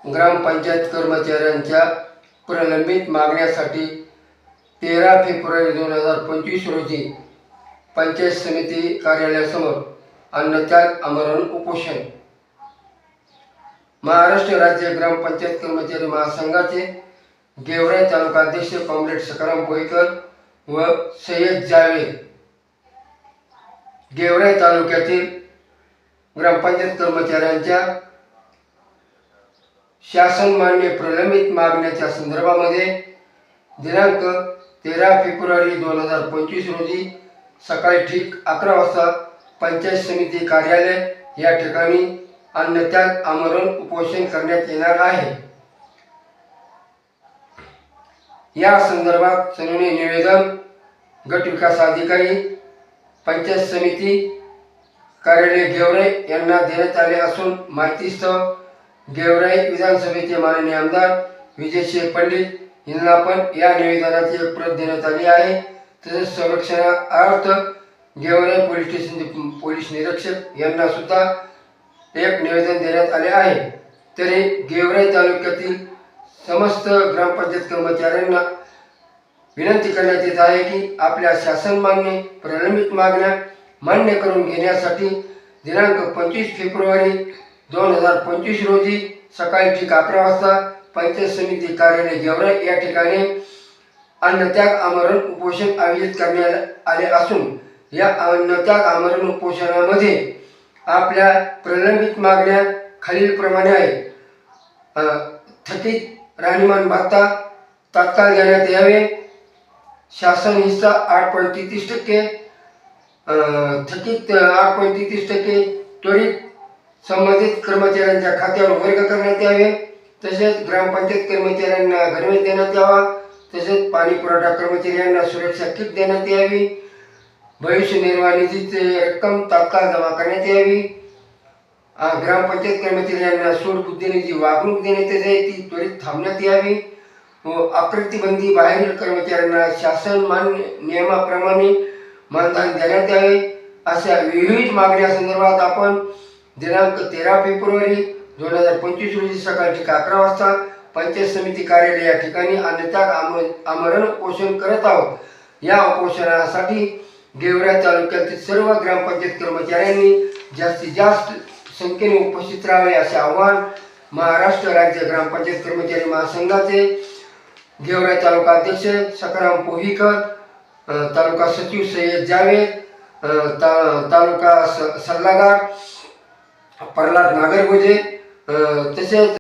ग्रामपंचायत कर्मचाऱ्यांच्या प्रलंबित मागण्यासाठी 13 फेब्रुवारी 2025 रोजी पंचायत समिती कार्यालयासमोर अन्नत्याग आमरण उपोषण. महाराष्ट्र राज्य ग्रामपंचायत कर्मचारी महासंघाचे गेवराई तालुका अध्यक्ष कॉम्रेड सखाराम पोईकर व सय्यद जावेद गेवराई तालुक्यातील ग्रामपंचायत कर्मचाऱ्यांच्या शासनमान्य प्रलंबित मागण्याच्या संदर्भामध्ये दिनांक 13 फेब्रुवारी 2025 रोजी सकाळी ठीक 11 वाजता पंचायत समिती कार्यालय या ठिकाणी अन्नत्याग आमरण उपोषण करण्यात येणार आहे. या संदर्भात सनोनी निवेदन गट विकास अधिकारी पंचायत समिती कार्यालय गेवराई यांना देण्यात आले असून माहितीस्तव गेवराई विधानसभेचे माननीय आमदार विजयसिंह पंडित यांना पण या निवेदनाची एक प्रत देण्यात आली आहे. तसेच संरक्षणार्थ गेवराई पोलीस स्टेशनचे पोलीस निरीक्षक यांना सुद्धा एक निवेदन देण्यात आले आहे. तरी गेवराई तालुक्यातील समस्त ग्रामपंचायत कर्मचाऱ्यांना विनंती करण्यात येत आहे की आपल्या शासनमान्य प्रलंबित मागण्या मान्य करून घेण्यासाठी दिनांक 25 फेब्रुवारी 2025 रोजी सकाळी ठीक 11 वाजता पंचायत समिती कार्यालय गेवराई या ठिकाणी अन्नत्याग आमरण उपोषण आयोजित करण्यात आले असून या अन्नत्याग आमरण उपोषणामध्ये आपल्या प्रलंबित मागण्या खालीलप्रमाणे आहे. थकीत राहणीमान भत्ता तात्काळ देण्यात यावे. शासन हिस्सा 8.33%, थकीत 8.33% त्वरित संबंधित कर्मचाऱ्यांच्या खात्यावर वर्ग करण्यात यावे. तसेच ग्रामपंचायत कर्मचाऱ्यांना गणवेश देण्यात यावा. तसेच पाणी पुरवठा कर्मचाऱ्यांना सुरक्षा किट देण्यात यावी. भविष्य निर्वाह निधीची रक्कम तात्काळ जमा करण्यात यावी. ग्रामपंचायत कर्मचाऱ्यांना सूडबुद्धीने जी वागणूक देण्यात येते ती त्वरित थांबण्यात यावी व अप्रतिबंधी बाहेरील कर्मचाऱ्यांना शासन नियमाप्रमाणे मानधन देण्यात यावे. अशा विविध मागण्या संदर्भात आपण दिनांक 13 फेब्रुवारी 2025 रोजी सकाळी ठीक 11 वाजता पंचायत समिती कार्यालय या ठिकाणी अन्नत्याग आमरण उपोषण करत आहोत. या उपोषणासाठी गेवराई तालुक्यातील सर्व ग्रामपंचायत कर्मचाऱ्यांनी जास्तीत जास्त संख्येने उपस्थित राहावे असे आवाहन महाराष्ट्र राज्य ग्रामपंचायत कर्मचारी महासंघाचे गेवराई तालुका अध्यक्ष सखाराम पोईकर, तालुका सचिव सय्यद जावेद, तालुका सल्लागार प्रल्हाद नागरगोजे तसेच